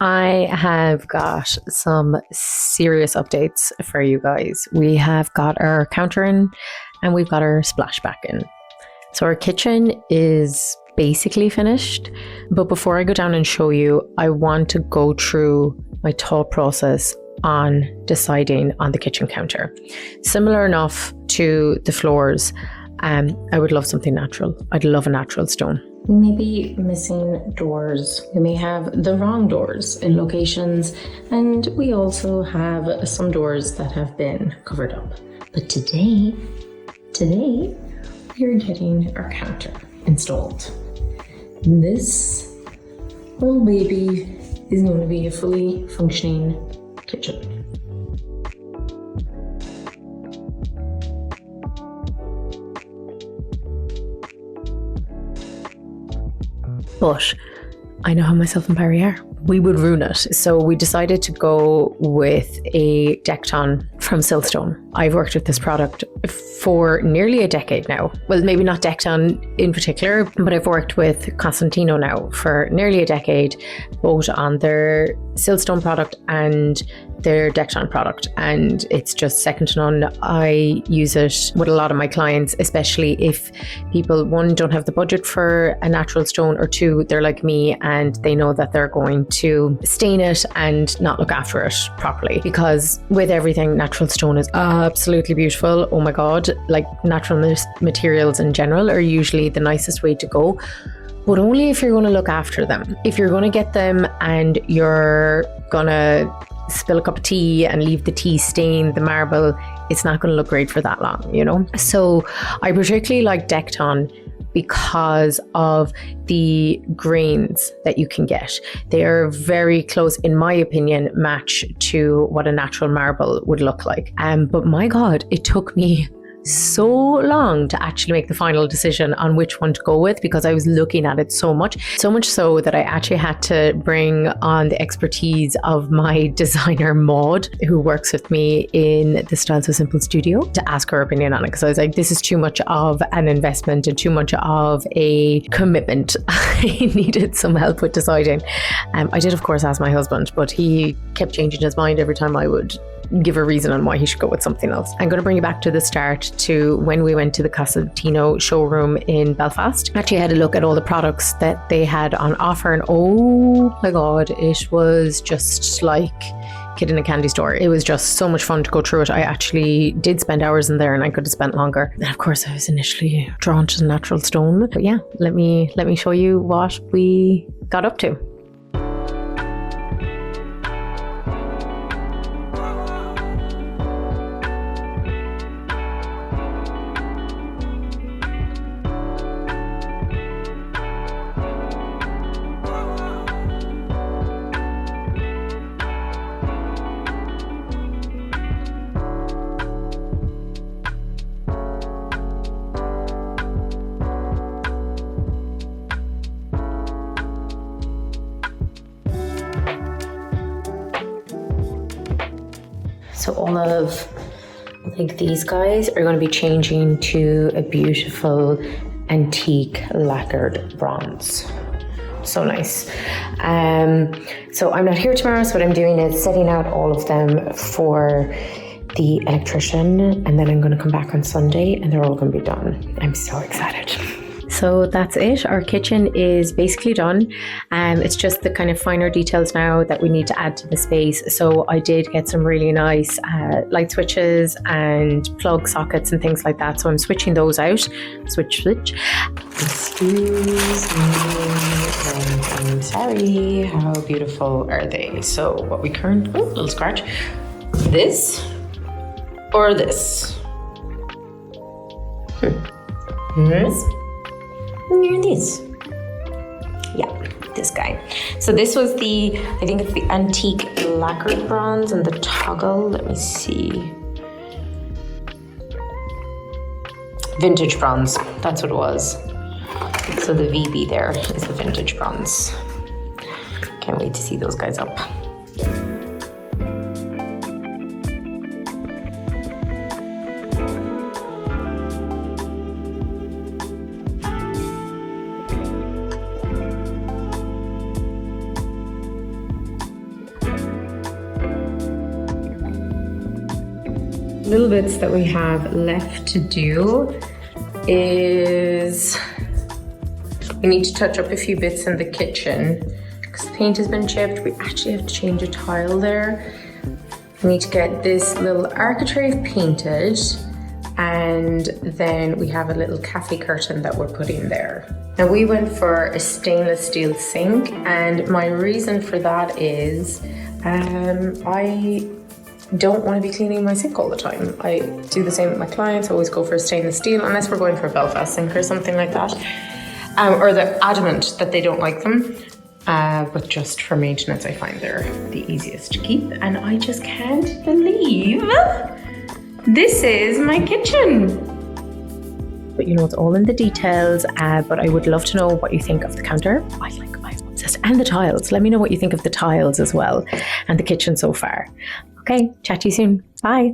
I have got some serious updates for you guys. We have got our counter in and we've got our splashback in. So our kitchen is basically finished. But before I go down and show you, I want to go through my thought process on deciding on the kitchen counter. Similar enough to the floors, I would love something natural. I'd love a natural stone. We may be missing doors. We may have the wrong doors in locations, and we also have some doors that have been covered up. But today, we are getting our counter installed. This little baby is going to be a fully functioning kitchen. But I know how myself and Barry are. We would ruin it. So we decided to go with a Dekton from Siltstone. I've worked with this product for nearly a decade now. Well, maybe not Dekton in particular, but I've worked with Cosentino now for nearly a decade, both on their Siltstone product and their Dekton product, and it's just second to none. I use it with a lot of my clients, especially if people, one, don't have the budget for a natural stone, or two, they're like me and they know that they're going to stain it and not look after it properly. Because with everything, natural stone is absolutely beautiful. Oh my god, like natural materials in general are usually the nicest way to go, but only if you're going to look after them. If you're going to get them and you're going to spill a cup of tea and leave the tea stain the marble, it's not going to look great for that long, you know? So I particularly like Dekton because of the grains that you can get. They are very close, in my opinion, match to what a natural marble would look like. But my God, it took me so long to actually make the final decision on which one to go with, because I was looking at it so much so that I actually had to bring on the expertise of my designer Maud, who works with me in the Style So Simple studio, to ask her opinion on it, because I was like, this is too much of an investment and too much of a commitment. I needed some help with deciding. I did of course ask my husband, but he kept changing his mind every time I would give a reason on why he should go with something else. I'm going to bring you back to the start, to when we went to the Cosentino showroom in Belfast. I actually had a look at all the products that they had on offer, and oh my god, it was just like kid in a candy store. It was just so much fun to go through it. I actually did spend hours in there, and I could have spent longer. And of course I was initially drawn to the natural stone. But yeah, let me show you what we got up to. So all of, I think these guys are going to be changing to a beautiful antique lacquered bronze. So nice. So I'm not here tomorrow, so what I'm doing is setting out all of them for the electrician, and then I'm going to come back on Sunday and they're all going to be done. I'm so excited. So that's it. Our kitchen is basically done. It's just the kind of finer details now that we need to add to the space. So I did get some really nice light switches and plug sockets and things like that. So I'm switching those out. Switch. Excuse me. I'm sorry. How beautiful are they? So what we little scratch. This or this? This? Near this. Yeah, this guy. So this was I think it's the antique lacquered bronze and the toggle. Let me see. Vintage bronze. That's what it was. So the VB there is the vintage bronze. Can't wait to see those guys up. little bits that we have left to do is we need to touch up a few bits in the kitchen because the paint has been chipped. We actually have to change a tile there. We need to get this little architrave painted, and then we have a little cafe curtain that we're putting there. Now we went for a stainless steel sink, and my reason for that is I don't want to be cleaning my sink all the time. I do the same with my clients, I always go for a stainless steel unless we're going for a Belfast sink or something like that. Or they're adamant that they don't like them. But just for maintenance, I find they're the easiest to keep. And I just can't believe this is my kitchen. But you know, it's all in the details. But I would love to know what you think of the counter. I'm obsessed. And the tiles. Let me know what you think of the tiles as well. And the kitchen so far. Okay, chat to you soon. Bye.